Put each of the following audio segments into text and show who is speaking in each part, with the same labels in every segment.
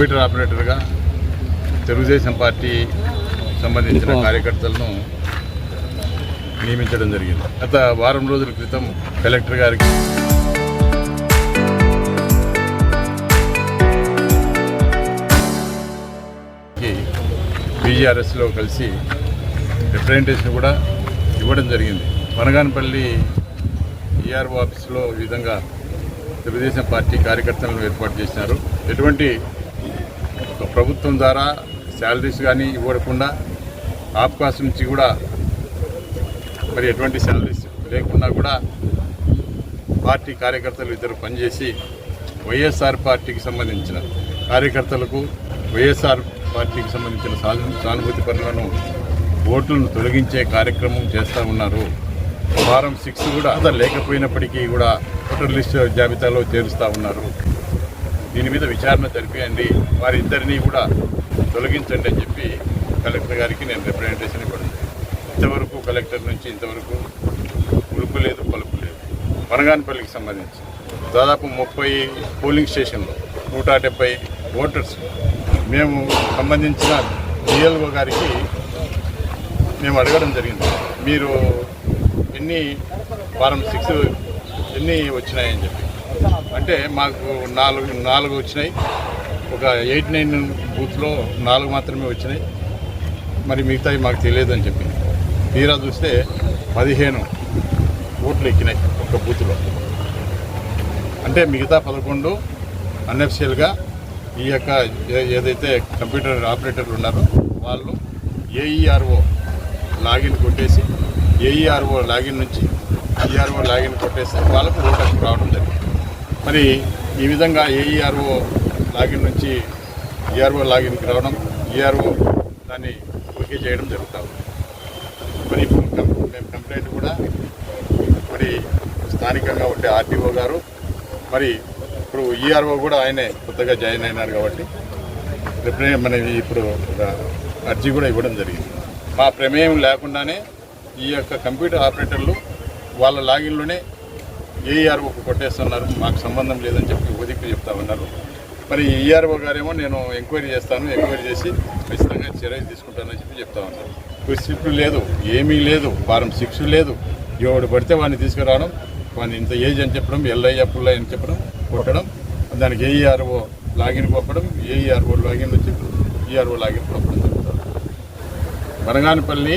Speaker 1: Computer ఆపరేటర్గా Telugu Desam party సంబంధించిన కార్యకర్తలను నియమించడం జరిగింది. గత వారం రోజుల క్రితం కలెక్టర్ గారికి బీజీఆర్ఎస్లో కలిసి రిప్రజెంటేషన్ కూడా ఇవ్వడం జరిగింది. వనగానపల్లి ఈఆర్ఓ ఆఫీసులో ఈ విధంగా తెలుగుదేశం పార్టీ కార్యకర్తలను ఏర్పాటు చేసినారు. ఎటువంటి ప్రభుత్వం ద్వారా శాలరీస్ కానీ ఇవ్వకుండా ఆప్కాస్ నుంచి కూడా మరి ఎటువంటి శాలరీస్ లేకుండా కూడా పార్టీ కార్యకర్తలు ఇద్దరు పనిచేసి వైఎస్ఆర్ పార్టీకి సంబంధించిన కార్యకర్తలకు వైఎస్ఆర్ పార్టీకి సంబంధించిన సానుభూతి పనులను ఓట్లను తొలగించే కార్యక్రమం చేస్తూ ఉన్నారు. ఫారం 6 కూడా లేకపోయినప్పటికీ కూడా ఓటర్ లిస్ట్ జాబితాలో చేరుస్తూ ఉన్నారు. దీని మీద విచారణ జరిపియండి, వారిద్దరినీ కూడా తొలగించండి అని చెప్పి కలెక్టర్ గారికి నేను రిప్రజెంటేషన్ ఇవ్వడం. ఇంతవరకు కలెక్టర్ నుంచి ఇంతవరకు ఉలుపు లేదు పలుపు లేదు. వనగానపల్లికి సంబంధించి దాదాపు 30 పోలింగ్ స్టేషన్లో 170 ఓటర్స్ మేము సంబంధించిన డిఎల్ఓ గారికి మేము అడగడం జరిగింది, మీరు ఎన్ని ఫారం 6 ఎన్ని వచ్చినాయని చెప్పి. అంటే మాకు నాలుగు వచ్చినాయి, ఒక 8-9 బూత్లో 4 మాత్రమే వచ్చినాయి, మరి మిగతావి మాకు తెలియదు అని చెప్పింది. తీరా చూస్తే 15 ఓట్లు ఎక్కినాయి ఒక బూత్లో. అంటే మిగతా 11 అన్అఫిషియల్గా ఈ యొక్క ఏదైతే కంప్యూటర్ ఆపరేటర్లు ఉన్నారో వాళ్ళు ఏఈఆర్ఓ లాగిన్ కొట్టేసి ఏఈఆర్ఓ లాగిన్ నుంచి ఈఆర్ఓ లాగిన్ కొట్టేస్తే వాళ్ళకు ఓటర్స్ రావడం జరిగింది. మరి ఈ విధంగా ఏఈఆర్ఓ లాగిన్ నుంచి ఈఆర్ఓ లాగిన్కి రావడం, ఈఆర్ఓ దాన్ని ఓకే చేయడం జరుగుతుంది. మరి ఇప్పుడు మేము కంప్లైంట్ కూడా మరి స్థానికంగా ఉండే ఆర్టీఓ గారు, మరి ఇప్పుడు ఈఆర్ఓ కూడా ఆయనే కొత్తగా జాయిన్ అయినారు కాబట్టి మన ఇప్పుడు ఒక అర్జీ కూడా ఇవ్వడం జరిగింది. మా ప్రమేయం లేకుండానే ఈ యొక్క కంప్యూటర్ ఆపరేటర్లు వాళ్ళ లాగిన్లోనే ఏఈఆర్ఓకు కొట్టేస్తున్నారు, మాకు సంబంధం లేదని చెప్పి ఒదిక్కు చెప్తా ఉన్నారు. మరి ఈఆర్ఓ గారేమో నేను ఎంక్వైరీ చేస్తాను, ఎంక్వైరీ చేసి ఖచ్చితంగా చర్యలు తీసుకుంటానని చెప్పి చెప్తా ఉన్నారు. స్లిప్ లేదు, ఏమీ లేదు, ఫారం 6 లేదు. ఎవడు పడితే వాడిని తీసుకురావడం, వాడిని ఇంత ఏజ్ అని చెప్పడం, ఎల్ఐ పుల్లై అని చెప్పడం, కొట్టడం, దానికి ఏఈఆర్ఓ లాగిన్ పంపడం, ఏఈఆర్ఓ లాగిన్ వచ్చి ఈఆర్ఓ లాగిన్ పంపడం జరుగుతుంది. వనగానపల్లి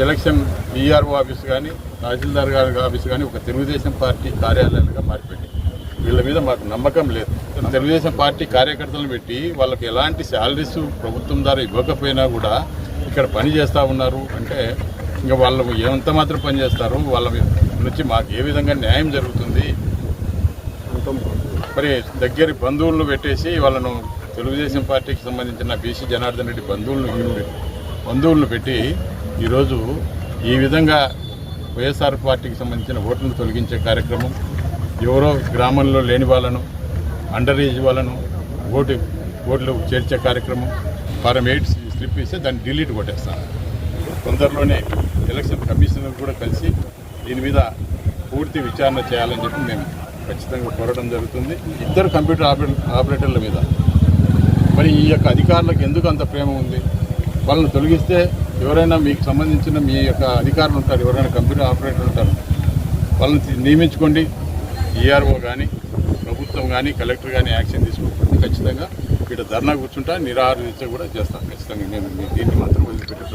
Speaker 1: ఎలక్షన్ ఈఆర్ఓ ఆఫీస్ కానీ తహసీల్దార్ గారి ఆఫీస్ కానీ ఒక తెలుగుదేశం పార్టీ కార్యాలయాలుగా మారిపోయింది. వీళ్ళ మీద మాకు నమ్మకం లేదు. తెలుగుదేశం పార్టీ కార్యకర్తలను పెట్టి వాళ్ళకి ఎలాంటి శాలరీస్ ప్రభుత్వం ద్వారా ఇవ్వకపోయినా కూడా ఇక్కడ పని చేస్తూ ఉన్నారు అంటే ఇంకా వాళ్ళు ఎంత మాత్రం పని చేస్తారు, వాళ్ళ నుంచి మాకు ఏ విధంగా న్యాయం జరుగుతుంది. మరి దగ్గర బంధువులను పెట్టేసి వాళ్ళను తెలుగుదేశం పార్టీకి సంబంధించిన బీసీ జనార్దన్ రెడ్డి బంధువులను పెట్టి ఈరోజు ఈ విధంగా వైఎస్ఆర్ పార్టీకి సంబంధించిన ఓట్లను తొలగించే కార్యక్రమం, ఎవరో గ్రామంలో లేని వాళ్ళను, అండర్ ఏజ్ వాళ్ళను ఓట్లు చేర్చే కార్యక్రమం, ఫారం 8 స్లిప్ ఇస్తే దాన్ని డిలీట్ కొట్టేస్తాను. తొందరలోనే ఎలక్షన్ కమిషనర్ కూడా కలిసి దీని మీద పూర్తి విచారణ చేయాలని చెప్పి మేము ఖచ్చితంగా కోరడం జరుగుతుంది. ఇద్దరు కంప్యూటర్ ఆపరేటర్ల మీద మరి ఈ యొక్క అధికారులకు ఎందుకు అంత ప్రేమ ఉంది? వాళ్ళని తొలగిస్తే ఎవరైనా మీకు సంబంధించిన మీ యొక్క అధికారులు ఉంటారు, ఎవరైనా కంప్యూటర్ ఆపరేటర్ ఉంటారు, వాళ్ళని నియమించుకోండి. ఈఆర్ఓ కానీ ప్రభుత్వం కానీ కలెక్టర్ కానీ యాక్షన్ తీసుకోకపోతే ఖచ్చితంగా ఇక్కడ ధర్నా కూర్చుంటా, నిరాహార దీక్ష కూడా చేస్తాం. ఖచ్చితంగా నేను దీన్ని మాత్రం వదిలిపెట్టాను.